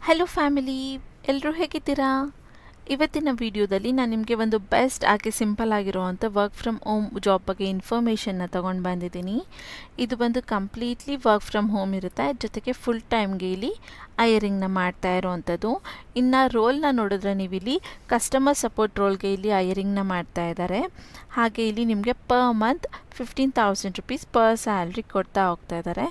Hello family, ಎಲ್ಲರೂ ಹೇಗಿದ್ದೀರಾ? ಇವತ್ತಿನ ವಿಡಿಯೋದಲ್ಲಿ ನಾನು ನಿಮಗೆ ಒಂದು ಬೆಸ್ಟ್ ಆಗಿ ಸಿಂಪಲ್ ಆಗಿರುವಂಥ ವರ್ಕ್ ಫ್ರಮ್ ಹೋಮ್ ಜಾಬ್ ಬಗ್ಗೆ ಇನ್ಫಾರ್ಮೇಷನ್ನ ತೊಗೊಂಡು ಬಂದಿದ್ದೀನಿ. ಇದು ಬಂದು ಕಂಪ್ಲೀಟ್ಲಿ ವರ್ಕ್ ಫ್ರಮ್ ಹೋಮ್ ಇರುತ್ತೆ, ಜೊತೆಗೆ ಫುಲ್ ಟೈಮ್ಗೆ ಇಲ್ಲಿ ಐಯರಿಂಗ್ನ ಮಾಡ್ತಾ ಇರೋವಂಥದ್ದು. ಇನ್ನು ರೋಲ್ನ ನೋಡಿದ್ರೆ ನೀವು ಇಲ್ಲಿ ಕಸ್ಟಮರ್ ಸಪೋರ್ಟ್ ರೋಲ್ಗೆ ಇಲ್ಲಿ ಐಯರಿಂಗ್ನ ಮಾಡ್ತಾ ಇದ್ದಾರೆ. ಹಾಗೆ ಇಲ್ಲಿ ನಿಮಗೆ per month 15,000 rupees per salary ಕೊಡ್ತಾ ಹೋಗ್ತಾ ಇದ್ದಾರೆ.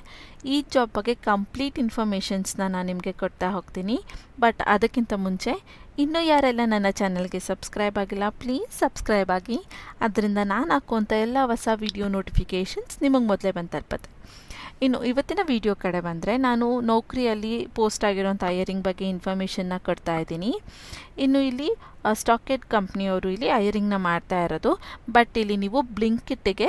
ಈ ಜಾಬ್ ಬಗ್ಗೆ ಕಂಪ್ಲೀಟ್ ಇನ್ಫಾರ್ಮೇಷನ್ಸ್ನ ನಾನು ನಿಮಗೆ ಕೊಡ್ತಾ ಹೋಗ್ತೀನಿ. ಬಟ್ ಅದಕ್ಕಿಂತ ಮುಂಚೆ ಇನ್ನೂ ಯಾರೆಲ್ಲ ನನ್ನ ಚಾನಲ್ಗೆ ಸಬ್ಸ್ಕ್ರೈಬ್ ಆಗಿಲ್ಲ, ಪ್ಲೀಸ್ ಸಬ್ಸ್ಕ್ರೈಬ್ ಆಗಿ. ಅದರಿಂದ ನಾನು ಹಾಕುವಂಥ ಎಲ್ಲ ಹೊಸ ವಿಡಿಯೋ ನೋಟಿಫಿಕೇಷನ್ಸ್ ನಿಮಗೆ ಮೊದಲೇ ಬಂದು ತಲುಪುತ್ತೆ. ಇನ್ನು ಇವತ್ತಿನ ವಿಡಿಯೋ ಕಡೆ ಬಂದರೆ, ನಾನು ನೌಕರಿಯಲ್ಲಿ ಪೋಸ್ಟ್ ಆಗಿರೋಂಥ ಐಯರಿಂಗ್ ಬಗ್ಗೆ ಇನ್ಫಾರ್ಮೇಷನ್ನ ಕೊಡ್ತಾ ಇದ್ದೀನಿ. ಇನ್ನು ಇಲ್ಲಿ ಸ್ಟಾಕೆಟ್ ಕಂಪ್ನಿಯವರು ಇಲ್ಲಿ ಐಯರಿಂಗ್ನ ಮಾಡ್ತಾ ಇರೋದು. ಬಟ್ ಇಲ್ಲಿ ನೀವು ಬ್ಲಿಂಕಿಟ್ಗೆ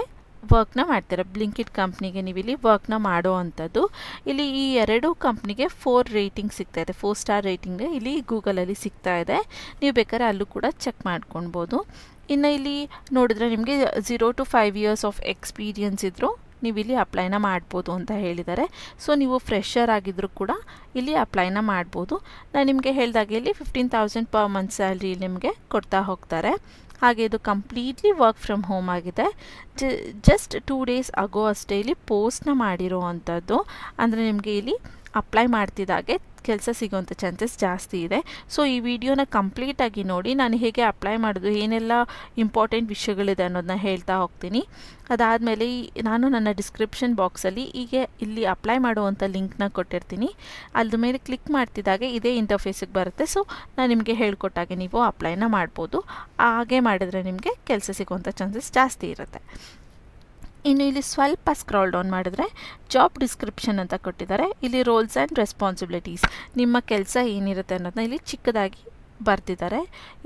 ವರ್ಕ್ನ ಮಾಡ್ತೀರ. ಬ್ಲಿಂಕಿಟ್ ಕಂಪ್ನಿಗೆ ನೀವು ಇಲ್ಲಿ ವರ್ಕ್ನ ಮಾಡೋ ಅಂಥದ್ದು. ಇಲ್ಲಿ ಈ ಎರಡು ಕಂಪ್ನಿಗೆ 4 ರೇಟಿಂಗ್ ಸಿಗ್ತಾ ಇದೆ. 4 ಸ್ಟಾರ್ ರೇಟಿಂಗ್ ಇಲ್ಲಿ ಗೂಗಲಲ್ಲಿ ಸಿಗ್ತಾ ಇದೆ. ನೀವು ಬೇಕಾದ್ರೆ ಅಲ್ಲೂ ಕೂಡ ಚೆಕ್ ಮಾಡ್ಕೊಳ್ಬೋದು. ಇನ್ನು ಇಲ್ಲಿ ನೋಡಿದ್ರೆ ನಿಮಗೆ 0 to 5 ಇಯರ್ಸ್ ಆಫ್ ಎಕ್ಸ್ಪೀರಿಯನ್ಸ್ ಇದ್ದರೂ ನೀವು ಇಲ್ಲಿ ಅಪ್ಲೈನ ಮಾಡ್ಬೋದು ಅಂತ ಹೇಳಿದ್ದಾರೆ. ಸೊ ನೀವು ಫ್ರೆಷರ್ ಆಗಿದ್ದರೂ ಕೂಡ ಇಲ್ಲಿ ಅಪ್ಲೈನ ಮಾಡ್ಬೋದು. ನಾನು ನಿಮಗೆ ಹೇಳಿದಾಗೆ ಇಲ್ಲಿ 15,000 ಪರ್ ಮಂತ್ ಸ್ಯಾಲ್ರಿ ನಿಮಗೆ ಕೊಡ್ತಾ ಹೋಗ್ತಾರೆ. ಹಾಗೆ ಇದು ಕಂಪ್ಲೀಟ್ಲಿ ವರ್ಕ್ ಫ್ರಮ್ ಹೋಮ್ ಆಗಿದೆ. ಜಸ್ಟ್ 2 ಡೇಸ್ ಆಗೋ ಅಷ್ಟೇ ಇಲ್ಲಿ ಪೋಸ್ಟ್ನ ಮಾಡಿರೋ ಅಂಥದ್ದು. ಅಂದರೆ ನಿಮಗೆ ಇಲ್ಲಿ ಅಪ್ಲೈ ಮಾಡ್ತಿದ್ದಾಗೆ ಕೆಲಸ ಸಿಗೋವಂಥ ಚಾನ್ಸಸ್ ಜಾಸ್ತಿ ಇದೆ. ಸೊ ಈ ವಿಡಿಯೋನ ಕಂಪ್ಲೀಟಾಗಿ ನೋಡಿ, ನಾನು ಹೇಗೆ ಅಪ್ಲೈ ಮಾಡೋದು, ಏನೆಲ್ಲ ಇಂಪಾರ್ಟೆಂಟ್ ವಿಷಯಗಳಿದೆ ಅನ್ನೋದನ್ನ ಹೇಳ್ತಾ ಹೋಗ್ತೀನಿ. ಅದಾದಮೇಲೆ ನಾನು ನನ್ನ ಡಿಸ್ಕ್ರಿಪ್ಷನ್ ಬಾಕ್ಸಲ್ಲಿ ಹೀಗೆ ಇಲ್ಲಿ ಅಪ್ಲೈ ಮಾಡುವಂಥ ಲಿಂಕ್ನ ಕೊಟ್ಟಿರ್ತೀನಿ. ಅದ್ರ ಮೇಲೆ ಕ್ಲಿಕ್ ಮಾಡ್ತಿದ್ದಾಗೆ ಇದೇ ಇಂಟರ್ಫೇಸಿಗೆ ಬರುತ್ತೆ. ಸೊ ನಾನು ನಿಮಗೆ ಹೇಳ್ಕೊಟ್ಟಾಗೆ ನೀವು ಅಪ್ಲೈನ ಮಾಡ್ಬೋದು. ಹಾಗೆ ಮಾಡಿದ್ರೆ ನಿಮಗೆ ಕೆಲಸ ಸಿಗೋವಂಥ ಚಾನ್ಸಸ್ ಜಾಸ್ತಿ ಇರುತ್ತೆ. ಇನ್ನು ಇಲ್ಲಿ ಸ್ವಲ್ಪ ಸ್ಕ್ರಾಲ್ ಡೌನ್ ಮಾಡಿದ್ರೆ ಜಾಬ್ ಡಿಸ್ಕ್ರಿಪ್ಷನ್ ಅಂತ ಕೊಟ್ಟಿದ್ದಾರೆ. ಇಲ್ಲಿ ರೋಲ್ಸ್ ಆ್ಯಂಡ್ ರೆಸ್ಪಾನ್ಸಿಬಿಲಿಟೀಸ್, ನಿಮ್ಮ ಕೆಲಸ ಏನಿರುತ್ತೆ ಅನ್ನೋದನ್ನ ಇಲ್ಲಿ ಚಿಕ್ಕದಾಗಿ ಬರ್ತಿದ್ದಾರೆ.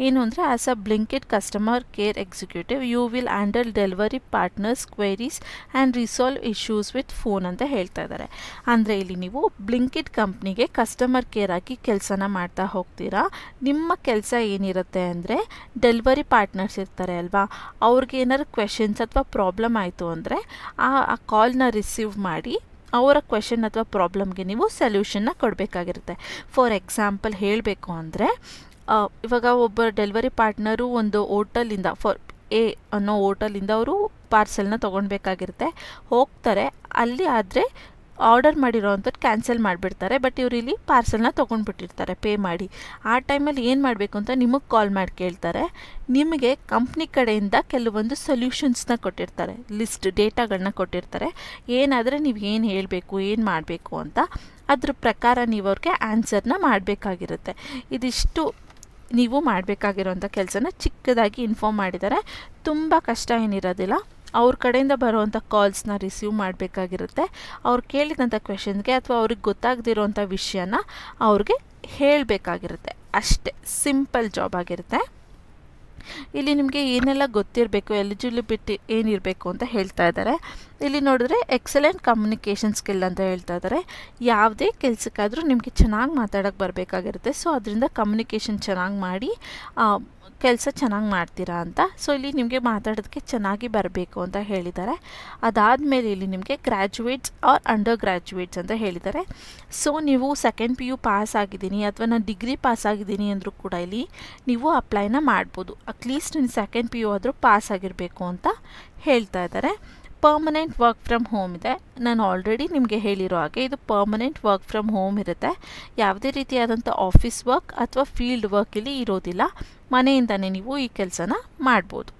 ಏನು ಅಂದರೆ, as a Blinkit customer care executive you will handle delivery partners queries and resolve issues with phone ಅಂತ ಹೇಳ್ತಾ ಇದ್ದಾರೆ. ಅಂದರೆ ಇಲ್ಲಿ ನೀವು ಬ್ಲಿಂಕಿಟ್ ಕಂಪ್ನಿಗೆ ಕಸ್ಟಮರ್ ಕೇರ್ ಆಗಿ ಕೆಲಸನ ಮಾಡ್ತಾ ಹೋಗ್ತೀರಾ. ನಿಮ್ಮ ಕೆಲಸ ಏನಿರುತ್ತೆ ಅಂದರೆ, ಡೆಲಿವರಿ ಪಾರ್ಟ್ನರ್ಸ್ ಇರ್ತಾರೆ ಅಲ್ವಾ, ಅವ್ರಿಗೆ ಏನಾದ್ರು ಕ್ವೆಶನ್ಸ್ ಅಥವಾ ಪ್ರಾಬ್ಲಮ್ ಆಯಿತು ಅಂದರೆ ಆ ಕಾಲ್ನ ರಿಸೀವ್ ಮಾಡಿ ಅವರ ಕ್ವೆಶನ್ ಅಥವಾ ಪ್ರಾಬ್ಲಮ್ಗೆ ನೀವು ಸೊಲ್ಯೂಷನ್ನ ಕೊಡಬೇಕಾಗಿರುತ್ತೆ. ಫಾರ್ ಎಕ್ಸಾಂಪಲ್ ಹೇಳಬೇಕು ಅಂದರೆ, ಇವಾಗ ಒಬ್ಬ ಡೆಲಿವರಿ ಪಾರ್ಟ್ನರು ಒಂದು ಹೋಟೆಲಿಂದ, ಫಾರ್ ಎ ಅನ್ನೋ ಹೋಟೆಲಿಂದ ಅವರು ಪಾರ್ಸೆಲ್ನ ತೊಗೊಳ್ಬೇಕಾಗಿರುತ್ತೆ. ಹೋಗ್ತಾರೆ, ಅಲ್ಲಿ ಆದರೆ ಆರ್ಡರ್ ಮಾಡಿರೋ ಅಂಥದ್ದು ಕ್ಯಾನ್ಸಲ್ ಮಾಡಿಬಿಡ್ತಾರೆ. ಬಟ್ ಇವರು ಇಲ್ಲಿ ಪಾರ್ಸೆಲ್ನ ತೊಗೊಂಡ್ಬಿಟ್ಟಿರ್ತಾರೆ ಪೇ ಮಾಡಿ. ಆ ಟೈಮಲ್ಲಿ ಏನು ಮಾಡಬೇಕು ಅಂತ ನಿಮಗೆ ಕಾಲ್ ಮಾಡಿ ಕೇಳ್ತಾರೆ. ನಿಮಗೆ ಕಂಪ್ನಿ ಕಡೆಯಿಂದ ಕೆಲವೊಂದು ಸೊಲ್ಯೂಷನ್ಸ್ನ ಕೊಟ್ಟಿರ್ತಾರೆ, ಲಿಸ್ಟ್ ಡೇಟಾಗಳನ್ನ ಕೊಟ್ಟಿರ್ತಾರೆ. ಏನಾದರೆ ನೀವು ಏನು ಹೇಳಬೇಕು, ಏನು ಮಾಡಬೇಕು ಅಂತ ಅದ್ರ ಪ್ರಕಾರ ನೀವು ಅವ್ರಿಗೆ ಆನ್ಸರ್ನ ಮಾಡಬೇಕಾಗಿರುತ್ತೆ. ಇದಿಷ್ಟು ನೀವು ಮಾಡಬೇಕಾಗಿರೋಂಥ ಕೆಲಸನ ಚಿಕ್ಕದಾಗಿ ಇನ್ಫಾರ್ಮ್ ಮಾಡಿದ್ದಾರೆ. ತುಂಬ ಕಷ್ಟ ಏನಿರೋದಿಲ್ಲ. ಅವ್ರ ಕಡೆಯಿಂದ ಬರುವಂಥ ಕಾಲ್ಸ್ನ ರಿಸೀವ್ ಮಾಡಬೇಕಾಗಿರುತ್ತೆ. ಅವ್ರು ಕೇಳಿದಂಥ ಕ್ವೆಶನ್ಗೆ ಅಥವಾ ಅವ್ರಿಗೆ ಗೊತ್ತಾಗದಿರೋಂಥ ವಿಷಯನ ಅವ್ರಿಗೆ ಹೇಳಬೇಕಾಗಿರುತ್ತೆ. ಅಷ್ಟೇ, ಸಿಂಪಲ್ ಜಾಬ್ ಆಗಿರುತ್ತೆ. ಇಲ್ಲಿ ನಿಮಗೆ ಏನೆಲ್ಲ ಗೊತ್ತಿರಬೇಕು, ಎಲಿಜಿಬಿಲಿಟಿ ಏನಿರಬೇಕು ಅಂತ ಹೇಳ್ತಾ ಇದ್ದಾರೆ. ಇಲ್ಲಿ ನೋಡಿದ್ರೆ ಎಕ್ಸಲೆಂಟ್ ಕಮ್ಯುನಿಕೇಷನ್ ಸ್ಕಿಲ್ ಅಂತ ಹೇಳ್ತಾ ಇದ್ದಾರೆ. ಯಾವುದೇ ಕೆಲಸಕ್ಕಾದರೂ ನಿಮಗೆ ಚೆನ್ನಾಗಿ ಮಾತಾಡೋಕ್ಕೆ ಬರಬೇಕಾಗಿರುತ್ತೆ. ಸೊ ಅದರಿಂದ ಕಮ್ಯುನಿಕೇಷನ್ ಚೆನ್ನಾಗಿ ಮಾಡಿ ಕೆಲಸ ಚೆನ್ನಾಗಿ ಮಾಡ್ತೀರಾ ಅಂತ. ಸೊ ಇಲ್ಲಿ ನಿಮಗೆ ಮಾತಾಡೋದಕ್ಕೆ ಚೆನ್ನಾಗಿ ಬರಬೇಕು ಅಂತ ಹೇಳಿದ್ದಾರೆ. ಅದಾದಮೇಲೆ ಇಲ್ಲಿ ನಿಮಗೆ ಗ್ರ್ಯಾಜುಯೇಟ್ಸ್ ಆರ್ ಅಂಡರ್ ಗ್ರ್ಯಾಜುಯೇಟ್ಸ್ ಅಂತ ಹೇಳಿದ್ದಾರೆ. ಸೊ ನೀವು 2nd PU ಪಾಸ್ ಆಗಿದ್ದೀನಿ ಅಥವಾ ನಾನು ಡಿಗ್ರಿ ಪಾಸ್ ಆಗಿದ್ದೀನಿ ಅಂದರೂ ಕೂಡ ಇಲ್ಲಿ ನೀವು ಅಪ್ಲೈನ ಮಾಡ್ಬೋದು. ಅಟ್ಲೀಸ್ಟ್ ನೀವು 2nd PU ಆದರೂ ಪಾಸ್ ಆಗಿರಬೇಕು ಅಂತ ಹೇಳ್ತಾ ಇದ್ದಾರೆ. ಪರ್ಮನೆಂಟ್ ವರ್ಕ್ ಫ್ರಮ್ ಹೋಮ್ ಇದೆ. ನಾನು ಆಲ್ರೆಡಿ ನಿಮಗೆ ಹೇಳಿರೋ ಹಾಗೆ ಇದು ಪರ್ಮನೆಂಟ್ ವರ್ಕ್ ಫ್ರಮ್ ಹೋಮ್ ಇರುತ್ತೆ. ಯಾವುದೇ ರೀತಿಯಾದಂಥ ಆಫೀಸ್ ವರ್ಕ್ ಅಥವಾ ಫೀಲ್ಡ್ ವರ್ಕ್ ಇಲ್ಲಿ ಇರೋದಿಲ್ಲ. ಮನೆಯಿಂದನೇ ನೀವು ಈ ಕೆಲಸನ ಮಾಡ್ಬೋದು.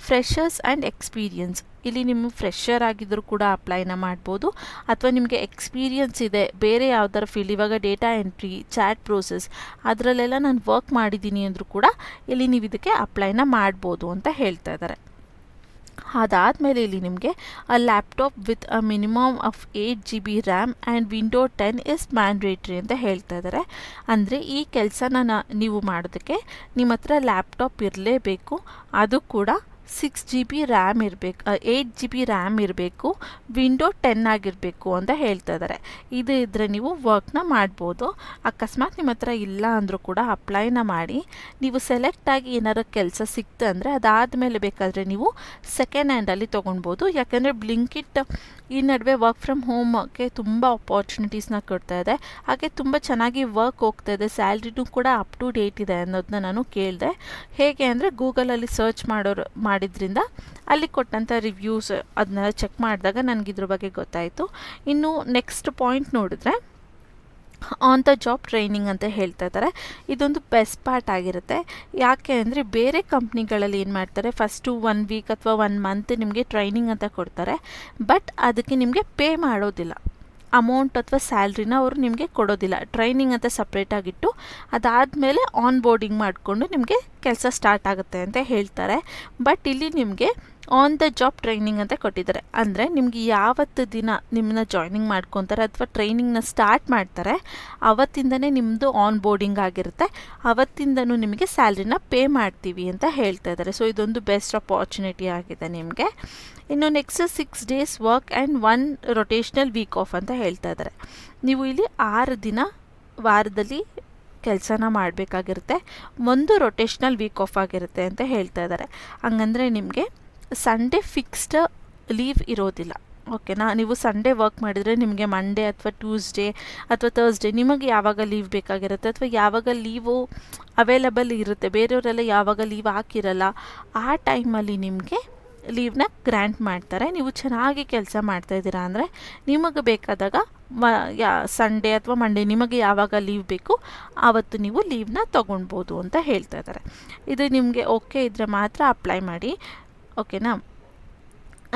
ಫ್ರೆಷರ್ಸ್ ಆ್ಯಂಡ್ ಎಕ್ಸ್ಪೀರಿಯನ್ಸ್, ಇಲ್ಲಿ ನಿಮ್ಮ ಫ್ರೆಷರ್ ಆಗಿದ್ದರೂ ಕೂಡ ಅಪ್ಲೈನ ಮಾಡ್ಬೋದು. ಅಥವಾ ನಿಮಗೆ ಎಕ್ಸ್ಪೀರಿಯನ್ಸ್ ಇದೆ ಬೇರೆ ಯಾವ್ದಾರ ಫೀಲ್ಡ್, ಇವಾಗ ಡೇಟಾ ಎಂಟ್ರಿ, ಚಾಟ್ ಪ್ರೋಸೆಸ್ ಅದರಲ್ಲೆಲ್ಲ ನಾನು ವರ್ಕ್ ಮಾಡಿದ್ದೀನಿ ಅಂದರೂ ಕೂಡ ಇಲ್ಲಿ ನೀವು ಇದಕ್ಕೆ ಅಪ್ಲೈನ ಮಾಡ್ಬೋದು ಅಂತ ಹೇಳ್ತಾ ಇದ್ದಾರೆ. ಅದಾದಮೇಲೆ ಇಲ್ಲಿ ನಿಮಗೆ laptop with a minimum of 8 GB RAM and window 10 is mandatory ಅಂತ ಹೇಳ್ತಾ ಇದ್ದಾರೆ. ಅಂದರೆ ಈ ಕೆಲಸನ ನೀವು ಮಾಡೋದಕ್ಕೆ ನಿಮ್ಮ ಹತ್ರ ಲ್ಯಾಪ್ಟಾಪ್ ಇರಲೇಬೇಕು. ಅದು ಕೂಡ 6 GB ರ್ಯಾಮ್ ಇರಬೇಕು, 8 GB ರ್ಯಾಮ್ ಇರಬೇಕು, ವಿಂಡೋ 10 ಆಗಿರಬೇಕು ಅಂತ ಹೇಳ್ತಾ ಇದ್ದಾರೆ. ಇದು ಇದ್ದರೆ ನೀವು ವರ್ಕ್ನ ಮಾಡ್ಬೋದು. ಅಕಸ್ಮಾತ್ ನಿಮ್ಮ ಹತ್ರ ಇಲ್ಲ ಅಂದರೂ ಕೂಡ ಅಪ್ಲೈನ ಮಾಡಿ. ನೀವು ಸೆಲೆಕ್ಟಾಗಿ ಏನಾರು ಕೆಲಸ ಸಿಕ್ತು ಅಂದರೆ ಅದಾದಮೇಲೆ ಬೇಕಾದರೆ ನೀವು ಸೆಕೆಂಡ್ ಹ್ಯಾಂಡಲ್ಲಿ ತೊಗೊಳ್ಬೋದು. ಯಾಕಂದರೆ ಬ್ಲಿಂಕಿಟ್ ಈ ನಡುವೆ ವರ್ಕ್ ಫ್ರಮ್ ಹೋಮ್ಗೆ ತುಂಬ ಅಪಾರ್ಚುನಿಟೀಸ್ನ ಕೊಡ್ತಾ ಇದೆ. ಹಾಗೆ ತುಂಬ ಚೆನ್ನಾಗಿ ವರ್ಕ್ ಹೋಗ್ತಾ ಇದೆ, ಸ್ಯಾಲ್ರಿನೂ ಕೂಡ ಅಪ್ ಟು ಡೇಟ್ ಇದೆ ಅನ್ನೋದನ್ನ ನಾನು ಕೇಳಿದೆ. ಹೇಗೆ ಅಂದರೆ ಗೂಗಲಲ್ಲಿ ಸರ್ಚ್ ಮಾಡಿದ್ರಿಂದ ಅಲ್ಲಿ ಕೊಟ್ಟಂಥ ರಿವ್ಯೂಸ್ ಅದನ್ನ ಚೆಕ್ ಮಾಡಿದಾಗ ನನಗೆ ಇದ್ರ ಬಗ್ಗೆ ಗೊತ್ತಾಯಿತು. ಇನ್ನು ನೆಕ್ಸ್ಟ್ ಪಾಯಿಂಟ್ ನೋಡಿದ್ರೆ ಆನ್ ದ ಜಾಬ್ ಟ್ರೈನಿಂಗ್ ಅಂತ ಹೇಳ್ತಾ ಇದ್ದಾರೆ. ಇದೊಂದು ಬೆಸ್ಟ್ ಪಾರ್ಟ್ ಆಗಿರುತ್ತೆ. ಯಾಕೆ ಅಂದರೆ ಬೇರೆ ಕಂಪ್ನಿಗಳಲ್ಲಿ ಏನು ಮಾಡ್ತಾರೆ, ಫಸ್ಟು 1 ವೀಕ್ ಅಥವಾ 1 ಮಂತ್ ನಿಮಗೆ ಟ್ರೈನಿಂಗ್ ಅಂತ ಕೊಡ್ತಾರೆ, ಬಟ್ ಅದಕ್ಕೆ ನಿಮಗೆ ಪೇ ಮಾಡೋದಿಲ್ಲ. ಅಮೌಂಟ್ ಅಥವಾ ಸ್ಯಾಲ್ರಿನ ಅವರು ನಿಮಗೆ ಕೊಡೋದಿಲ್ಲ. ಟ್ರೈನಿಂಗ್ ಅಂತ ಸಪ್ರೇಟಾಗಿಟ್ಟು ಅದಾದಮೇಲೆ ಆನ್ ಬೋರ್ಡಿಂಗ್ ಮಾಡಿಕೊಂಡು ನಿಮಗೆ ಕೆಲಸ ಸ್ಟಾರ್ಟ್ ಆಗುತ್ತೆ ಅಂತ ಹೇಳ್ತಾರೆ. ಬಟ್ ಇಲ್ಲಿ ನಿಮಗೆ ಆನ್ ದ ಜಾಬ್ ಟ್ರೈನಿಂಗ್ ಅಂತ ಕೊಟ್ಟಿದ್ದಾರೆ. ಅಂದರೆ ನಿಮಗೆ ಯಾವತ್ತು ದಿನ ನಿಮ್ಮನ್ನ ಜಾಯ್ನಿಂಗ್ ಮಾಡ್ಕೊತಾರೆ ಅಥವಾ ಟ್ರೈನಿಂಗ್ನ ಸ್ಟಾರ್ಟ್ ಮಾಡ್ತಾರೆ ಅವತ್ತಿಂದನೇ ನಿಮ್ಮದು ಆನ್ ಬೋರ್ಡಿಂಗ್ ಆಗಿರುತ್ತೆ, ಅವತ್ತಿಂದನೂ ನಿಮಗೆ ಸ್ಯಾಲ್ರಿನ ಪೇ ಮಾಡ್ತೀವಿ ಅಂತ ಹೇಳ್ತಾ ಇದ್ದಾರೆ. ಸೊ ಇದೊಂದು ಬೆಸ್ಟ್ ಅಪಾರ್ಚುನಿಟಿ ಆಗಿದೆ ನಿಮಗೆ. ಇನ್ನು next 6 days work and 1 rotational week off ಅಂತ ಹೇಳ್ತಾ ಇದ್ದಾರೆ. ನೀವು ಇಲ್ಲಿ 6 ದಿನ ವಾರದಲ್ಲಿ ಕೆಲಸನ ಮಾಡಬೇಕಾಗಿರುತ್ತೆ, 1 ರೊಟೇಷ್ನಲ್ ವೀಕ್ ಆಫ್ ಆಗಿರುತ್ತೆ ಅಂತ ಹೇಳ್ತಾ ಇದ್ದಾರೆ. ಹಂಗಂದರೆ ನಿಮಗೆ ಸಂಡೇ ಫಿಕ್ಸ್ಡ್ ಲೀವ್ ಇರೋದಿಲ್ಲ. ಓಕೆನಾ, ನೀವು ಸಂಡೇ ವರ್ಕ್ ಮಾಡಿದರೆ ನಿಮಗೆ ಮಂಡೇ ಅಥವಾ ಟ್ಯೂಸ್ಡೇ ಅಥವಾ ಥರ್ಸ್ಡೇ ನಿಮಗೆ ಯಾವಾಗ ಲೀವ್ ಬೇಕಾಗಿರುತ್ತೆ ಅಥವಾ ಯಾವಾಗ ಲೀವು ಅವೈಲಬಲ್ ಇರುತ್ತೆ, ಬೇರೆಯವರೆಲ್ಲ ಯಾವಾಗ ಲೀವ್ ಹಾಕಿರಲ್ಲ ಆ ಟೈಮಲ್ಲಿ ನಿಮಗೆ ಲೀವ್ನ ಗ್ರ್ಯಾಂಟ್ ಮಾಡ್ತಾರೆ. ನೀವು ಚೆನ್ನಾಗಿ ಕೆಲಸ ಮಾಡ್ತಾಯಿದ್ದೀರಾ ಅಂದರೆ ನಿಮಗೆ ಬೇಕಾದಾಗ ಸಂಡೇ ಅಥವಾ ಮಂಡೇ ನಿಮಗೆ ಯಾವಾಗ ಲೀವ್ ಬೇಕು ಆವತ್ತು ನೀವು ಲೀವ್ನ ತೊಗೊಳ್ಬೋದು ಅಂತ ಹೇಳ್ತಾ ಇದ್ದಾರೆ. ಇದು ನಿಮಗೆ ಓಕೆ ಇದ್ದರೆ ಮಾತ್ರ ಅಪ್ಲೈ ಮಾಡಿ. ಓಕೆನಾ,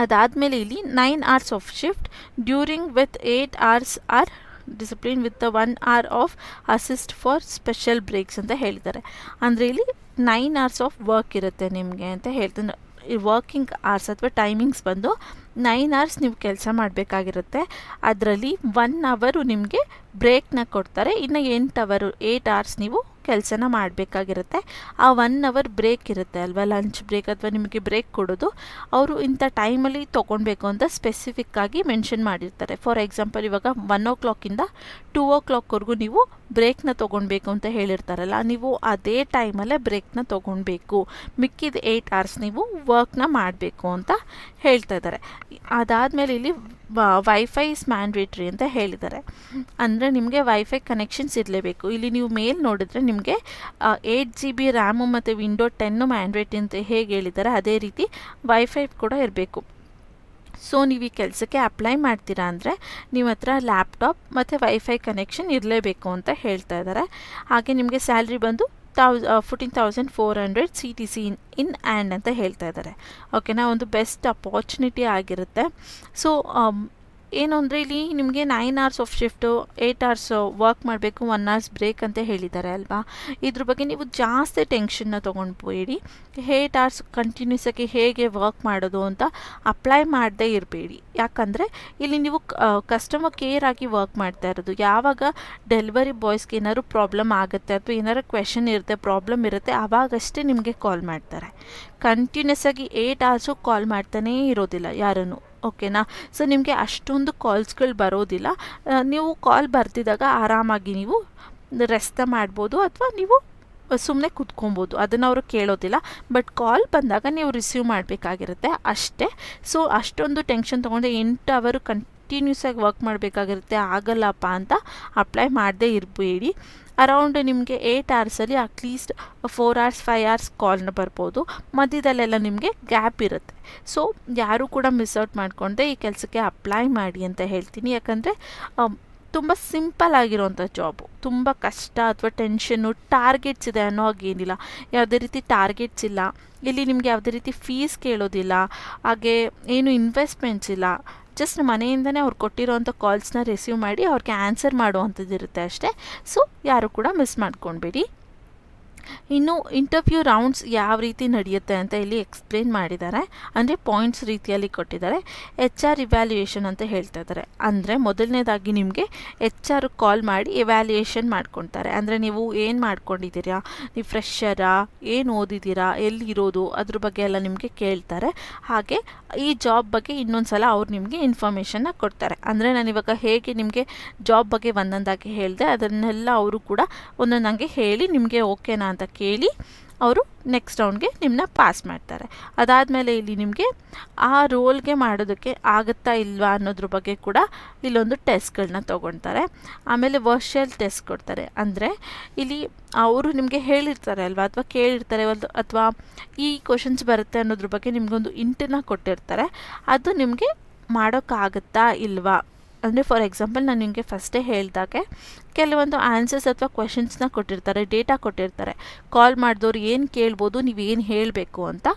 ಅದಾದಮೇಲೆ ಇಲ್ಲಿ 9 hours of shift during with 8 hours are discipline with 1 hour of assist for special breaks ಅಂತ ಹೇಳಿದ್ದಾರೆ. ಅಂದರೆ ಇಲ್ಲಿ 9 hours ಆಫ್ ವರ್ಕ್ ಇರುತ್ತೆ ನಿಮಗೆ ಅಂತ ಹೇಳ್ತೀನಿ. ಈ ವರ್ಕಿಂಗ್ ಅವರ್ಸ್ ಅಥವಾ ಟೈಮಿಂಗ್ಸ್ ಬಂದು 9 hours ನೀವು ಕೆಲಸ ಮಾಡಬೇಕಾಗಿರುತ್ತೆ. ಅದರಲ್ಲಿ 1 hour ನಿಮಗೆ ಬ್ರೇಕ್ನ ಕೊಡ್ತಾರೆ. ಇನ್ನು 8 hours ನೀವು ಕೆಲಸನ ಮಾಡಬೇಕಾಗಿರುತ್ತೆ. ಆ 1 hour ಬ್ರೇಕ್ ಇರುತ್ತೆ ಅಲ್ವಾ, ಲಂಚ್ ಬ್ರೇಕ್ ಅಥವಾ ನಿಮಗೆ ಬ್ರೇಕ್ ಕೊಡೋದು ಅವರು ಇಂಥ ಟೈಮಲ್ಲಿ ತೊಗೊಳ್ಬೇಕು ಅಂತ ಸ್ಪೆಸಿಫಿಕ್ಕಾಗಿ ಮೆನ್ಷನ್ ಮಾಡಿರ್ತಾರೆ. ಫಾರ್ ಎಕ್ಸಾಂಪಲ್ ಇವಾಗ 1 o'clock 2 o'clock ನೀವು ಬ್ರೇಕ್ನ ತೊಗೊಳ್ಬೇಕು ಅಂತ ಹೇಳಿರ್ತಾರಲ್ಲ, ನೀವು ಅದೇ ಟೈಮಲ್ಲೇ ಬ್ರೇಕ್ನ ತೊಗೊಳ್ಬೇಕು. ಮಿಕ್ಕಿದ 8 hours ನೀವು ವರ್ಕ್ನ ಮಾಡಬೇಕು ಅಂತ ಹೇಳ್ತಾ ಇದ್ದಾರೆ. ಅದಾದಮೇಲೆ ಇಲ್ಲಿ ವೈಫೈ ಇಸ್ ಮ್ಯಾಂಡೇಟ್ರಿ ಅಂತ ಹೇಳಿದ್ದಾರೆ. ಅಂದರೆ ನಿಮಗೆ ವೈಫೈ ಕನೆಕ್ಷನ್ಸ್ ಇರಲೇಬೇಕು. ಇಲ್ಲಿ ನೀವು ಮೇಲ್ ನೋಡಿದ್ರೆ ನಿಮಗೆ 8 GB ರ್ಯಾಮು ಮತ್ತು ವಿಂಡೋ 10 ಮ್ಯಾಂಡೇಟ್ರಿ ಅಂತ ಹೇಗೆ ಹೇಳಿದ್ದಾರೆ ಅದೇ ರೀತಿ ವೈಫೈ ಕೂಡ ಇರಬೇಕು. ಸೊ ನೀವು ಈ ಕೆಲಸಕ್ಕೆ ಅಪ್ಲೈ ಮಾಡ್ತೀರಾ ಅಂದರೆ ನಿಮ್ಮ ಹತ್ರ ಲ್ಯಾಪ್ಟಾಪ್ ಮತ್ತು ವೈಫೈ ಕನೆಕ್ಷನ್ ಇರಲೇಬೇಕು ಅಂತ ಹೇಳ್ತಾ ಇದ್ದಾರೆ. ಹಾಗೆ ನಿಮಗೆ ಸ್ಯಾಲ್ರಿ ಬಂದು 14,400 CTC ಇನ್ ಆ್ಯಂಡ್ ಅಂತ ಹೇಳ್ತಾ ಇದ್ದಾರೆ. ಓಕೆನಾ, ಒಂದು ಬೆಸ್ಟ್ ಅಪಾರ್ಚುನಿಟಿ ಆಗಿರುತ್ತೆ. ಸೊ ಏನು ಅಂದರೆ ಇಲ್ಲಿ ನಿಮಗೆ 9 hours of shift 8 hours work ಮಾಡಬೇಕು, 1 hours ಬ್ರೇಕ್ ಅಂತ ಹೇಳಿದ್ದಾರೆ ಅಲ್ವಾ. ಇದ್ರ ಬಗ್ಗೆ ನೀವು ಜಾಸ್ತಿ ಟೆನ್ಷನ್ನ ತೊಗೊಂಡ್ಬೇಡಿ. 8 hours ಕಂಟಿನ್ಯೂಸ್ ಆಗಿ ಹೇಗೆ ವರ್ಕ್ ಮಾಡೋದು ಅಂತ ಅಪ್ಲೈ ಮಾಡದೇ ಇರಬೇಡಿ. ಯಾಕಂದರೆ ಇಲ್ಲಿ ನೀವು ಕಸ್ಟಮರ್ ಕೇರ್ ಆಗಿ ವರ್ಕ್ ಮಾಡ್ತಾ ಇರೋದು. ಯಾವಾಗ ಡೆಲಿವರಿ ಬಾಯ್ಸ್ಗೆ ಏನಾದ್ರು ಪ್ರಾಬ್ಲಮ್ ಆಗುತ್ತೆ ಅಥವಾ ಏನಾದ್ರು ಕ್ವೆಶನ್ ಇರುತ್ತೆ, ಪ್ರಾಬ್ಲಮ್ ಇರುತ್ತೆ, ಆವಾಗಷ್ಟೇ ನಿಮಗೆ ಕಾಲ್ ಮಾಡ್ತಾರೆ. ಕಂಟಿನ್ಯೂಸ್ ಆಗಿ 8 hours ಕಾಲ್ ಮಾಡ್ತಾನೇ ಇರೋದಿಲ್ಲ ಯಾರನ್ನು. ಓಕೆನಾ, ಸೊ ನಿಮಗೆ ಅಷ್ಟೊಂದು ಕಾಲ್ಸ್ಗಳು ಬರೋದಿಲ್ಲ. ನೀವು ಕಾಲ್ ಬರ್ತಿದ್ದಾಗ ಆರಾಮಾಗಿ ನೀವು ರೆಸ್ಟ್ ಮಾಡ್ಬೋದು ಅಥವಾ ನೀವು ಸುಮ್ಮನೆ ಕೂತ್ಕೊಬೋದು, ಅದನ್ನು ಅವರು ಕೇಳೋದಿಲ್ಲ. ಬಟ್ ಕಾಲ್ ಬಂದಾಗ ನೀವು ರಿಸೀವ್ ಮಾಡಬೇಕಾಗಿರುತ್ತೆ ಅಷ್ಟೇ. ಸೊ ಅಷ್ಟೊಂದು ಟೆನ್ಷನ್ ತೊಗೊಂಡು 8 hour ಕಂಟಿನ್ಯೂಸ್ ಆಗಿ ವರ್ಕ್ ಮಾಡಬೇಕಾಗಿರುತ್ತೆ, ಆಗಲ್ಲಪ್ಪ ಅಂತ ಅಪ್ಲೈ ಮಾಡದೇ ಇರಬೇಡಿ. ಅರೌಂಡ್ ನಿಮಗೆ 8 hours ಅಟ್ಲೀಸ್ಟ್ 4 hours 5 hours ಕಾಲ್ನ ಬರ್ಬೋದು. ಮಧ್ಯದಲ್ಲೆಲ್ಲ ನಿಮಗೆ ಗ್ಯಾಪ್ ಇರುತ್ತೆ. ಸೊ ಯಾರೂ ಕೂಡ ಮಿಸ್ ಔಟ್ ಮಾಡಿಕೊಂಡೆ ಈ ಕೆಲಸಕ್ಕೆ ಅಪ್ಲೈ ಮಾಡಿ ಅಂತ ಹೇಳ್ತೀನಿ. ಯಾಕಂದರೆ ತುಂಬ ಸಿಂಪಲ್ ಆಗಿರೋಂಥ ಜಾಬು, ತುಂಬ ಕಷ್ಟ ಅಥವಾ ಟೆನ್ಷನ್ನು, ಟಾರ್ಗೆಟ್ಸ್ ಇದೆ ಅನ್ನೋ ಹಾಗೇನಿಲ್ಲ. ಯಾವುದೇ ರೀತಿ ಟಾರ್ಗೆಟ್ಸ್ ಇಲ್ಲ ಇಲ್ಲಿ. ನಿಮಗೆ ಯಾವುದೇ ರೀತಿ ಫೀಸ್ ಕೇಳೋದಿಲ್ಲ, ಹಾಗೆ ಏನು ಇನ್ವೆಸ್ಟ್ಮೆಂಟ್ಸ್ ಇಲ್ಲ. ಜಸ್ಟ್ ಮನೆಯಿಂದನೇ ಅವ್ರು ಕೊಟ್ಟಿರೋವಂಥ ಕಾಲ್ಸ್ನ ರಿಸೀವ್ ಮಾಡಿ ಅವ್ರಿಗೆ ಆನ್ಸರ್ ಮಾಡುವಂಥದ್ದು ಇರುತ್ತೆ ಅಷ್ಟೇ. ಸೊ ಯಾರು ಕೂಡ ಮಿಸ್ ಮಾಡ್ಕೊಳ್ಬೇಡಿ. ಇನ್ನು ಇಂಟರ್ವ್ಯೂ ರೌಂಡ್ಸ್ ಯಾವ ರೀತಿ ನಡೆಯುತ್ತೆ ಅಂತ ಇಲ್ಲಿ ಎಕ್ಸ್ಪ್ಲೇನ್ ಮಾಡಿದ್ದಾರೆ. ಅಂದರೆ ಪಾಯಿಂಟ್ಸ್ ರೀತಿಯಲ್ಲಿ ಕೊಟ್ಟಿದ್ದಾರೆ. HR ಇವ್ಯಾಲ್ಯೂಯೇಷನ್ ಅಂತ ಹೇಳ್ತಾ ಇದ್ದಾರೆ. ಅಂದರೆ ಮೊದಲನೇದಾಗಿ ನಿಮಗೆ HR ಕಾಲ್ ಮಾಡಿ ಇವ್ಯಾಲ್ಯೂಯೇಷನ್ ಮಾಡ್ಕೊಳ್ತಾರೆ. ಅಂದರೆ ನೀವು ಏನು ಮಾಡ್ಕೊಂಡಿದ್ದೀರಾ, ನೀವು ಫ್ರೆಶರಾ, ಏನು ಓದಿದ್ದೀರಾ, ಎಲ್ಲಿರೋದು, ಅದ್ರ ಬಗ್ಗೆ ಎಲ್ಲ ನಿಮಗೆ ಕೇಳ್ತಾರೆ. ಹಾಗೆ ಈ ಜಾಬ್ ಬಗ್ಗೆ ಇನ್ನೊಂದು ಸಲ ಅವ್ರು ನಿಮಗೆ ಇನ್ಫಾರ್ಮೇಷನ್ನ ಕೊಡ್ತಾರೆ. ಅಂದರೆ ನಾನು ಇವಾಗ ಹೇಗೆ ನಿಮಗೆ ಜಾಬ್ ಬಗ್ಗೆ ಒಂದೊಂದಾಗಿ ಹೇಳಿದೆ, ಅದನ್ನೆಲ್ಲ ಅವರು ಕೂಡ ಒಂದೊಂದಾಗಿ ಹೇಳಿ ನಿಮಗೆ ಓಕೆನಾ ಅಂತ ಕೇಳಿ ಅವರು ನೆಕ್ಸ್ಟ್ ರೌಂಡ್ಗೆ ನಿಮ್ಮನ್ನ ಪಾಸ್ ಮಾಡ್ತಾರೆ. ಅದಾದಮೇಲೆ ಇಲ್ಲಿ ನಿಮಗೆ ಆ ರೋಲ್ಗೆ ಮಾಡೋದಕ್ಕೆ ಆಗುತ್ತಾ ಇಲ್ವಾ ಅನ್ನೋದ್ರ ಬಗ್ಗೆ ಕೂಡ ಇಲ್ಲೊಂದು ಟೆಸ್ಟ್ಗಳನ್ನ ತೊಗೊಳ್ತಾರೆ. ಆಮೇಲೆ ವರ್ಚುವಲ್ ಟೆಸ್ಟ್ ಕೊಡ್ತಾರೆ. ಅಂದರೆ ಇಲ್ಲಿ ಅವರು ನಿಮಗೆ ಹೇಳಿರ್ತಾರೆ ಅಲ್ವಾ, ಅಥವಾ ಕೇಳಿರ್ತಾರೆ ಅಥವಾ ಈ ಕ್ವಶನ್ಸ್ ಬರುತ್ತೆ ಅನ್ನೋದ್ರ ಬಗ್ಗೆ ನಿಮಗೊಂದು ಇಂಟನ್ನ ಕೊಟ್ಟಿರ್ತಾರೆ. ಅದು ನಿಮಗೆ ಮಾಡೋಕ್ಕಾಗುತ್ತಾ ಇಲ್ವಾ. ಅಂದರೆ ಫಾರ್ ಎಕ್ಸಾಂಪಲ್ ನಾನು ನಿಮಗೆ ಫಸ್ಟೇ ಹೇಳಿದಾಗೆ ಕೆಲವೊಂದು ಆನ್ಸರ್ಸ್ ಅಥವಾ ಕ್ವೆಶನ್ಸ್ನ ಕೊಟ್ಟಿರ್ತಾರೆ, ಡೇಟಾ ಕೊಟ್ಟಿರ್ತಾರೆ. ಕಾಲ್ ಮಾಡಿದವ್ರು ಏನು ಕೇಳ್ಬೋದು, ನೀವು ಏನು ಹೇಳಬೇಕು ಅಂತ.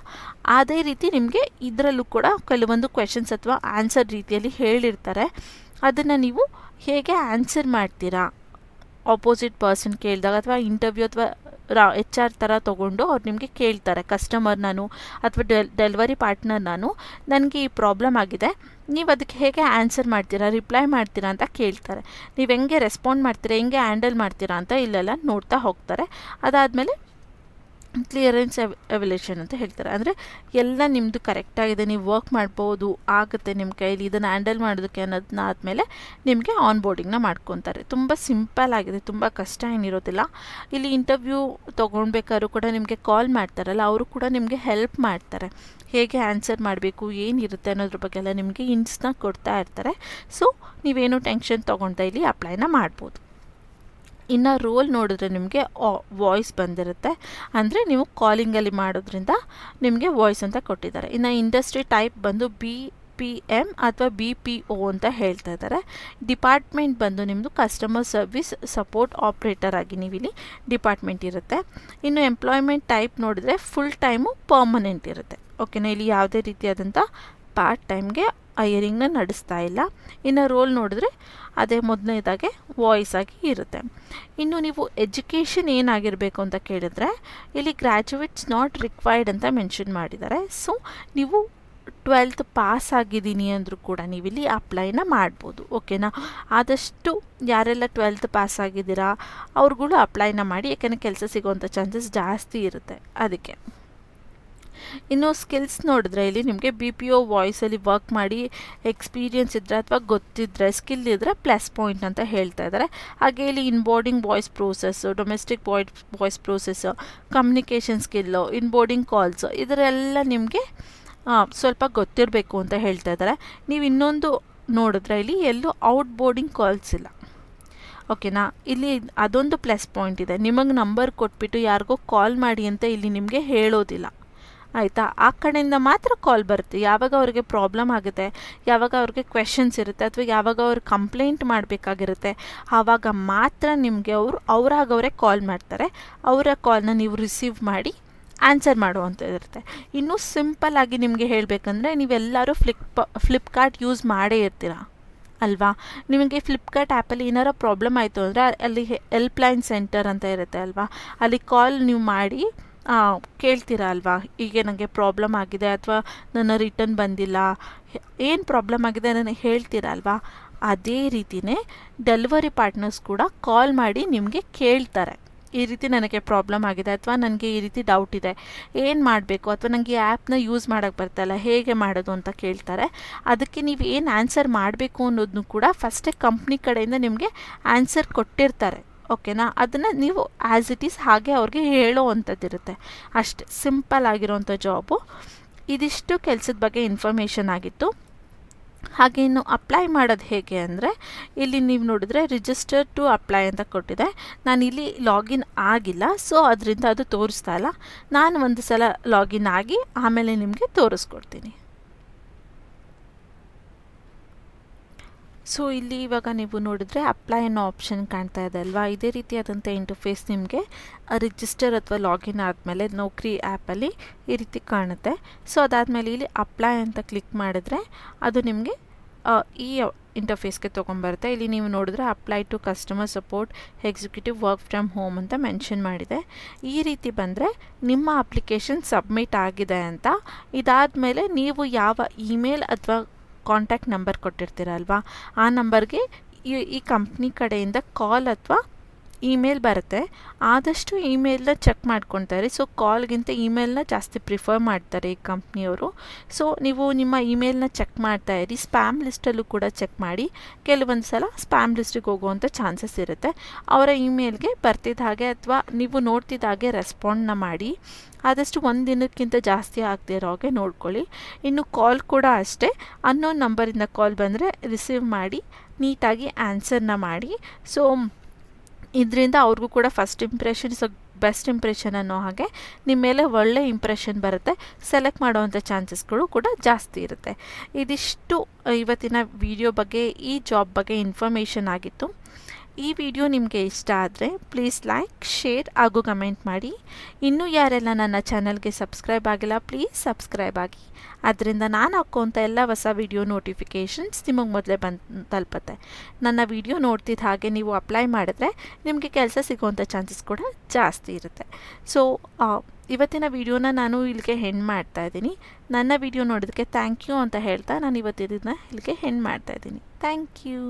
ಅದೇ ರೀತಿ ನಿಮಗೆ ಇದರಲ್ಲೂ ಕೂಡ ಕೆಲವೊಂದು ಕ್ವೆಶನ್ಸ್ ಅಥವಾ ಆನ್ಸರ್ ರೀತಿಯಲ್ಲಿ ಹೇಳಿರ್ತಾರೆ. ಅದನ್ನು ನೀವು ಹೇಗೆ ಆನ್ಸರ್ ಮಾಡ್ತೀರಾ ಆಪೋಸಿಟ್ ಪರ್ಸನ್ ಕೇಳಿದಾಗ, ಅಥವಾ ಇಂಟರ್ವ್ಯೂ ಅಥವಾ HR ಥರ ತೊಗೊಂಡು ಅವ್ರು ನಿಮಗೆ ಕೇಳ್ತಾರೆ, ಕಸ್ಟಮರ್ ನಾನು ಅಥವಾ ಡೆಲಿವರಿ ಪಾರ್ಟ್ನರ್ ನನಗೆ ಈ ಪ್ರಾಬ್ಲಮ್ ಆಗಿದೆ, ನೀವು ಅದಕ್ಕೆ ಹೇಗೆ ಆನ್ಸರ್ ಮಾಡ್ತೀರಾ, ರಿಪ್ಲೈ ಮಾಡ್ತೀರಾ ಅಂತ ಕೇಳ್ತಾರೆ. ನೀವು ಹೆಂಗೆ ರೆಸ್ಪಾಂಡ್ ಮಾಡ್ತೀರಾ, ಹೆಂಗೆ ಹ್ಯಾಂಡಲ್ ಮಾಡ್ತೀರಾ ಅಂತ ಇಲ್ಲೆಲ್ಲ ನೋಡ್ತಾ ಹೋಗ್ತಾರೆ. ಅದಾದಮೇಲೆ ಕ್ಲಿಯರೆನ್ಸ್ ಎವ್ಯಾಲ್ಯೂಯೇಷನ್ ಅಂತ ಹೇಳ್ತಾರೆ. ಅಂದರೆ ಎಲ್ಲ ನಿಮ್ಮದು ಕರೆಕ್ಟಾಗಿದೆ, ನೀವು ವರ್ಕ್ ಮಾಡ್ಬೋದು, ಆಗುತ್ತೆ ನಿಮ್ಮ ಕೈಲಿ ಇದನ್ನು ಹ್ಯಾಂಡಲ್ ಮಾಡೋದಕ್ಕೆ ಅನ್ನೋದನ್ನ ಆದಮೇಲೆ ನಿಮಗೆ ಆನ್ ಬೋರ್ಡಿಂಗ್ನ ಮಾಡ್ಕೊತಾರೆ. ತುಂಬ ಸಿಂಪಲ್ ಆಗಿದೆ, ತುಂಬ ಕಷ್ಟ ಏನಿರೋದಿಲ್ಲ. ಇಲ್ಲಿ ಇಂಟರ್ವ್ಯೂ ತೊಗೊಳ್ಬೇಕಾದ್ರೂ ಕೂಡ ನಿಮಗೆ ಕಾಲ್ ಮಾಡ್ತಾರಲ್ಲ, ಅವರು ಕೂಡ ನಿಮಗೆ ಹೆಲ್ಪ್ ಮಾಡ್ತಾರೆ. ಹೇಗೆ ಆನ್ಸರ್ ಮಾಡಬೇಕು, ಏನಿರುತ್ತೆ ಅನ್ನೋದ್ರ ಬಗ್ಗೆ ಎಲ್ಲ ನಿಮಗೆ ಹಿಂಟ್ಸ್ನ ಕೊಡ್ತಾ ಇರ್ತಾರೆ. ಸೊ ನೀವೇನು ಟೆನ್ಷನ್ ತೊಗೊಳ್ತಾ ಇಲ್ಲಿ ಅಪ್ಲೈನ ಮಾಡ್ಬೋದು. ಇನ್ನು ರೋಲ್ ನೋಡಿದ್ರೆ ನಿಮಗೆ ವಾಯ್ಸ್ ಬಂದಿರುತ್ತೆ. ಅಂದರೆ ನೀವು ಕಾಲಿಂಗಲ್ಲಿ ಮಾಡೋದ್ರಿಂದ ನಿಮಗೆ ವಾಯ್ಸ್ ಅಂತ ಕೊಟ್ಟಿದ್ದಾರೆ. ಇನ್ನು ಇಂಡಸ್ಟ್ರಿ ಟೈಪ್ ಬಂದು BPM ಅಥವಾ BPO ಅಂತ ಹೇಳ್ತಾ ಇದ್ದಾರೆ. ಡಿಪಾರ್ಟ್ಮೆಂಟ್ ಬಂದು ನಿಮ್ಮದು ಕಸ್ಟಮರ್ ಸರ್ವಿಸ್ ಸಪೋರ್ಟ್ ಆಪ್ರೇಟರ್ ಆಗಿ ನೀವಿಲ್ಲಿ ಡಿಪಾರ್ಟ್ಮೆಂಟ್ ಇರುತ್ತೆ. ಇನ್ನು ಎಂಪ್ಲಾಯ್ಮೆಂಟ್ ಟೈಪ್ ನೋಡಿದ್ರೆ ಫುಲ್ ಟೈಮು ಪರ್ಮನೆಂಟ್ ಇರುತ್ತೆ. ಓಕೆನಾ, ಇಲ್ಲಿ ಯಾವುದೇ ರೀತಿಯಾದಂಥ ಪಾರ್ಟ್ ಟೈಮ್ಗೆ ಹೈಯರಿಂಗ್ನ ನಡೆಸ್ತಾ ಇಲ್ಲ. ಇನ್ನು ರೋಲ್ ನೋಡಿದ್ರೆ ಅದೇ ಮೊದಲನೇದಾಗೆ ವಾಯ್ಸ್ ಆಗಿ ಇರುತ್ತೆ. ಇನ್ನು ನೀವು ಎಜುಕೇಷನ್ ಏನಾಗಿರಬೇಕು ಅಂತ ಕೇಳಿದ್ರೆ ಇಲ್ಲಿ ಗ್ರ್ಯಾಜುಯೇಟ್ಸ್ ನಾಟ್ ರಿಕ್ವೈರ್ಡ್ ಅಂತ ಮೆನ್ಷನ್ ಮಾಡಿದ್ದಾರೆ. ಸೊ ನೀವು 12th ಪಾಸ್ ಆಗಿದ್ದೀನಿ ಅಂದರೂ ಕೂಡ ನೀವಿಲ್ಲಿ ಅಪ್ಲೈನ ಮಾಡ್ಬೋದು. ಓಕೆನಾ, ಆದಷ್ಟು ಯಾರೆಲ್ಲ 12th ಪಾಸ್ ಆಗಿದ್ದೀರಾ ಅವ್ರುಗಳು ಅಪ್ಲೈನ ಮಾಡಿ, ಯಾಕೆಂದರೆ ಕೆಲಸ ಸಿಗೋವಂಥ ಚಾನ್ಸಸ್ ಜಾಸ್ತಿ ಇರುತ್ತೆ ಅದಕ್ಕೆ. ಇನ್ನು ಸ್ಕಿಲ್ಸ್ ನೋಡಿದ್ರೆ ಇಲ್ಲಿ ನಿಮಗೆ BPO ವಾಯ್ಸಲ್ಲಿ ವರ್ಕ್ ಮಾಡಿ ಎಕ್ಸ್ಪೀರಿಯನ್ಸ್ ಇದ್ದರೆ ಅಥವಾ ಗೊತ್ತಿದ್ದರೆ, ಸ್ಕಿಲ್ ಇದ್ದರೆ ಪ್ಲಸ್ ಪಾಯಿಂಟ್ ಅಂತ ಹೇಳ್ತಾ ಇದ್ದಾರೆ. ಹಾಗೆ ಇಲ್ಲಿ onboarding voice process, domestic voice process, communication skill, onboarding calls, ಇದರೆಲ್ಲ ನಿಮಗೆ ಸ್ವಲ್ಪ ಗೊತ್ತಿರಬೇಕು ಅಂತ ಹೇಳ್ತಾ ಇದ್ದಾರೆ. ನೀವು ಇನ್ನೊಂದು ನೋಡಿದ್ರೆ ಇಲ್ಲಿ ಎಲ್ಲೂ ಔಟ್ಬೋರ್ಡಿಂಗ್ ಕಾಲ್ಸ್ ಇಲ್ಲ. ಓಕೆನಾ, ಇಲ್ಲಿ ಅದೊಂದು ಪ್ಲಸ್ ಪಾಯಿಂಟ್ ಇದೆ. ನಿಮಗೆ ನಂಬರ್ ಕೊಟ್ಬಿಟ್ಟು ಯಾರಿಗೋ ಕಾಲ್ ಮಾಡಿ ಅಂತ ಇಲ್ಲಿ ನಿಮಗೆ ಹೇಳೋದಿಲ್ಲ, ಆಯಿತಾ. ಆ ಕಡೆಯಿಂದ ಮಾತ್ರ ಕಾಲ್ ಬರುತ್ತೆ. ಯಾವಾಗ ಅವ್ರಿಗೆ ಪ್ರಾಬ್ಲಮ್ ಆಗುತ್ತೆ, ಯಾವಾಗ ಅವ್ರಿಗೆ ಕ್ವೆಶನ್ಸ್ ಇರುತ್ತೆ, ಅಥವಾ ಯಾವಾಗ ಅವ್ರು ಕಂಪ್ಲೇಂಟ್ ಮಾಡಬೇಕಾಗಿರುತ್ತೆ, ಆವಾಗ ಮಾತ್ರ ನಿಮಗೆ ಅವರಾಗವರೇ ಕಾಲ್ ಮಾಡ್ತಾರೆ. ಅವರ ಕಾಲ್ನ ನೀವು ರಿಸೀವ್ ಮಾಡಿ ಆನ್ಸರ್ ಮಾಡುವಂಥದ್ದು ಇರುತ್ತೆ. ಇನ್ನೂ ಸಿಂಪಲ್ಲಾಗಿ ನಿಮಗೆ ಹೇಳಬೇಕಂದ್ರೆ ನೀವೆಲ್ಲರೂ ಫ್ಲಿಪ್ಕಾರ್ಟ್ ಯೂಸ್ ಮಾಡೇ ಇರ್ತೀರ ಅಲ್ವಾ. ನಿಮಗೆ ಫ್ಲಿಪ್ಕಾರ್ಟ್ ಆ್ಯಪಲ್ಲಿ ಏನಾರ ಪ್ರಾಬ್ಲಮ್ ಆಯಿತು ಅಂದರೆ ಅಲ್ಲಿ ಹೆಲ್ಪ್ಲೈನ್ ಸೆಂಟರ್ ಅಂತ ಇರುತ್ತೆ ಅಲ್ವಾ, ಅಲ್ಲಿ ಕಾಲ್ ನೀವು ಮಾಡಿ ಕೇಳ್ತೀರಾ ಅಲ್ವಾ, ಹೀಗೆ ನನಗೆ ಪ್ರಾಬ್ಲಮ್ ಆಗಿದೆ ಅಥವಾ ನನ್ನ ರಿಟರ್ನ್ ಬಂದಿಲ್ಲ, ಏನು ಪ್ರಾಬ್ಲಮ್ ಆಗಿದೆ ನನಗೆ ಹೇಳ್ತೀರಾ ಅಲ್ವಾ. ಅದೇ ರೀತಿಯೇ ಡೆಲಿವರಿ ಪಾರ್ಟ್ನರ್ಸ್ ಕೂಡ ಕಾಲ್ ಮಾಡಿ ನಿಮಗೆ ಕೇಳ್ತಾರೆ, ಈ ರೀತಿ ನನಗೆ ಪ್ರಾಬ್ಲಮ್ ಆಗಿದೆ ಅಥವಾ ನನಗೆ ಈ ರೀತಿ ಡೌಟ್ ಇದೆ, ಏನು ಮಾಡಬೇಕು, ಅಥವಾ ನನಗೆ ಈ ಆ್ಯಪ್ನ ಯೂಸ್ ಮಾಡೋಕ್ಕೆ ಬರ್ತಾಯಿಲ್ಲ, ಹೇಗೆ ಮಾಡೋದು ಅಂತ ಕೇಳ್ತಾರೆ. ಅದಕ್ಕೆ ನೀವು ಏನು ಆನ್ಸರ್ ಮಾಡಬೇಕು ಅನ್ನೋದನ್ನು ಕೂಡ ಫಸ್ಟೇ ಕಂಪ್ನಿ ಕಡೆಯಿಂದ ನಿಮಗೆ ಆನ್ಸರ್ ಕೊಟ್ಟಿರ್ತಾರೆ. ಓಕೆನಾ, ಅದನ್ನು ನೀವು ಆ್ಯಸ್ ಇಟ್ ಈಸ್ ಹಾಗೆ ಅವ್ರಿಗೆ ಹೇಳೋ ಅಂಥದ್ದಿರುತ್ತೆ. ಅಷ್ಟೇ ಸಿಂಪಲ್ ಆಗಿರೋವಂಥ ಜಾಬು. ಇದಿಷ್ಟು ಕೆಲಸದ ಬಗ್ಗೆ ಇನ್ಫಾರ್ಮೇಷನ್ ಆಗಿತ್ತು. ಹಾಗೆ ಇನ್ನು ಅಪ್ಲೈ ಮಾಡೋದು ಹೇಗೆ ಅಂದರೆ ಇಲ್ಲಿ ನೀವು ನೋಡಿದ್ರೆ ರಿಜಿಸ್ಟರ್ ಟು ಅಪ್ಲೈ ಅಂತ ಕೊಟ್ಟಿದೆ. ನಾನಿಲ್ಲಿ ಲಾಗಿನ್ ಆಗಿಲ್ಲ, ಸೊ ಅದರಿಂದ ಅದು ತೋರಿಸ್ತಾ ಇಲ್ಲ. ನಾನು ಒಂದು ಸಲ ಲಾಗಿನ್ ಆಗಿ ಆಮೇಲೆ ನಿಮಗೆ ತೋರಿಸ್ಕೊಡ್ತೀನಿ. ಸೊ ಇಲ್ಲಿ ಇವಾಗ ನೀವು ನೋಡಿದ್ರೆ ಅಪ್ಲೈ ಅನ್ನೋ ಆಪ್ಷನ್ ಕಾಣ್ತಾ ಇದೆ ಅಲ್ವಾ. ಇದೇ ರೀತಿಯಾದಂಥ ಇಂಟರ್ಫೇಸ್ ನಿಮಗೆ ರಿಜಿಸ್ಟರ್ ಅಥವಾ ಲಾಗಿನ್ ಆದಮೇಲೆ ನೌಕರಿ ಆ್ಯಪಲ್ಲಿ ಈ ರೀತಿ ಕಾಣುತ್ತೆ. ಸೊ ಅದಾದಮೇಲೆ ಇಲ್ಲಿ ಅಪ್ಲೈ ಅಂತ ಕ್ಲಿಕ್ ಮಾಡಿದ್ರೆ ಅದು ನಿಮಗೆ ಈ ಇಂಟರ್ಫೇಸ್ಗೆ ತೊಗೊಂಬರುತ್ತೆ. ಇಲ್ಲಿ ನೀವು ನೋಡಿದ್ರೆ apply to customer support executive work from home ಅಂತ ಮೆನ್ಷನ್ ಮಾಡಿದೆ. ಈ ರೀತಿ ಬಂದರೆ ನಿಮ್ಮ ಅಪ್ಲಿಕೇಶನ್ ಸಬ್ಮಿಟ್ ಆಗಿದೆ ಅಂತ. ಇದಾದಮೇಲೆ ನೀವು ಯಾವ ಇಮೇಲ್ ಅಥವಾ ಕಾಂಟ್ಯಾಕ್ಟ್ ನಂಬರ್ ಕೊಟ್ಟಿರ್ತೀರಲ್ವಾ, ಆ ನಂಬರ್ಗೆ ಈ ಕಂಪ್ನಿ ಕಡೆಯಿಂದ ಕಾಲ್ ಅಥವಾ ಇಮೇಲ್ ಬರುತ್ತೆ. ಆದಷ್ಟು ಇಮೇಲ್ನ ಚೆಕ್ ಮಾಡ್ಕೊತಾರೆ. ಸೊ ಕಾಲ್ಗಿಂತ ಇಮೇಲ್ನ ಜಾಸ್ತಿ ಪ್ರಿಫರ್ ಮಾಡ್ತಾರೆ ಈ ಕಂಪ್ನಿಯವರು. ಸೊ ನೀವು ನಿಮ್ಮ ಇಮೇಲ್ನ ಚೆಕ್ ಮಾಡ್ತಾ ಇರಿ. ಸ್ಪ್ಯಾಮ್ ಲಿಸ್ಟಲ್ಲೂ ಕೂಡ ಚೆಕ್ ಮಾಡಿ. ಕೆಲವೊಂದು ಸಲ ಸ್ಪ್ಯಾಮ್ ಲಿಸ್ಟಿಗೆ ಹೋಗುವಂಥ ಚಾನ್ಸಸ್ ಇರುತ್ತೆ. ಅವರ ಇಮೇಲ್ಗೆ ಬರ್ತಿದ್ದ ಹಾಗೆ ಅಥವಾ ನೀವು ನೋಡ್ತಿದ್ದ ಹಾಗೆ ರೆಸ್ಪಾಂಡ್ನ ಮಾಡಿ. ಆದಷ್ಟು ಒಂದು ದಿನಕ್ಕಿಂತ ಜಾಸ್ತಿ ಆಗದೆ ಇರೋ ಹಾಗೆ ನೋಡ್ಕೊಳ್ಳಿ. ಇನ್ನು ಕಾಲ್ ಕೂಡ ಅಷ್ಟೇ, ಅನ್ನೋನ್ ನಂಬರಿಂದ ಕಾಲ್ ಬಂದರೆ ರಿಸೀವ್ ಮಾಡಿ ನೀಟಾಗಿ ಆನ್ಸರ್ನ ಮಾಡಿ. ಸೊ ಇದರಿಂದ ಅವ್ರಿಗೂ ಕೂಡ ಫಸ್ಟ್ ಇಂಪ್ರೆಷನ್ ಬೆಸ್ಟ್ ಇಂಪ್ರೆಷನ್ ಅನ್ನೋ ಹಾಗೆ ನಿಮ್ಮ ಮೇಲೆ ಒಳ್ಳೆ ಇಂಪ್ರೆಷನ್ ಬರುತ್ತೆ. ಸೆಲೆಕ್ಟ್ ಮಾಡುವಂಥ ಚಾನ್ಸಸ್ಗಳು ಕೂಡ ಜಾಸ್ತಿ ಇರುತ್ತೆ. ಇದಿಷ್ಟು ಇವತ್ತಿನ ವಿಡಿಯೋ ಬಗ್ಗೆ, ಈ ಜಾಬ್ ಬಗ್ಗೆ ಇನ್ಫಾರ್ಮೇಷನ್ ಆಗಿತ್ತು. ಈ ವಿಡಿಯೋ ನಿಮಗೆ ಇಷ್ಟ ಆದರೆ ಪ್ಲೀಸ್ ಲೈಕ್, ಶೇರ್ ಹಾಗೂ ಕಮೆಂಟ್ ಮಾಡಿ. ಇನ್ನೂ ಯಾರೆಲ್ಲ ನನ್ನ ಚಾನಲ್ಗೆ ಸಬ್ಸ್ಕ್ರೈಬ್ ಆಗಿಲ್ಲ ಪ್ಲೀಸ್ ಸಬ್ಸ್ಕ್ರೈಬ್ ಆಗಿ. ಅದರಿಂದ ನಾನು ಹಾಕೋಂಥ ಎಲ್ಲ ಹೊಸ ವಿಡಿಯೋ ನೋಟಿಫಿಕೇಷನ್ಸ್ ನಿಮಗೆ ಮೊದಲೇ ತಲುಪುತ್ತೆ. ನನ್ನ ವಿಡಿಯೋ ನೋಡ್ತಿದ್ದ ಹಾಗೆ ನೀವು ಅಪ್ಲೈ ಮಾಡಿದ್ರೆ ನಿಮಗೆ ಕೆಲಸ ಸಿಗೋವಂಥ ಚಾನ್ಸಸ್ ಕೂಡ ಜಾಸ್ತಿ ಇರುತ್ತೆ. ಸೊ ಇವತ್ತಿನ ವಿಡಿಯೋನ ನಾನು ಇಲ್ಲಿಗೆ ಹೆಂಡ್ ಮಾಡ್ತಾ ಇದ್ದೀನಿ. ನನ್ನ ವಿಡಿಯೋ ನೋಡೋದಕ್ಕೆ ಥ್ಯಾಂಕ್ ಯು ಅಂತ ಹೇಳ್ತಾ ನಾನು ಇವತ್ತಿನ ಇಲ್ಲಿಗೆ ಹೆಂಡ್ ಮಾಡ್ತಾ ಇದ್ದೀನಿ. Thank you.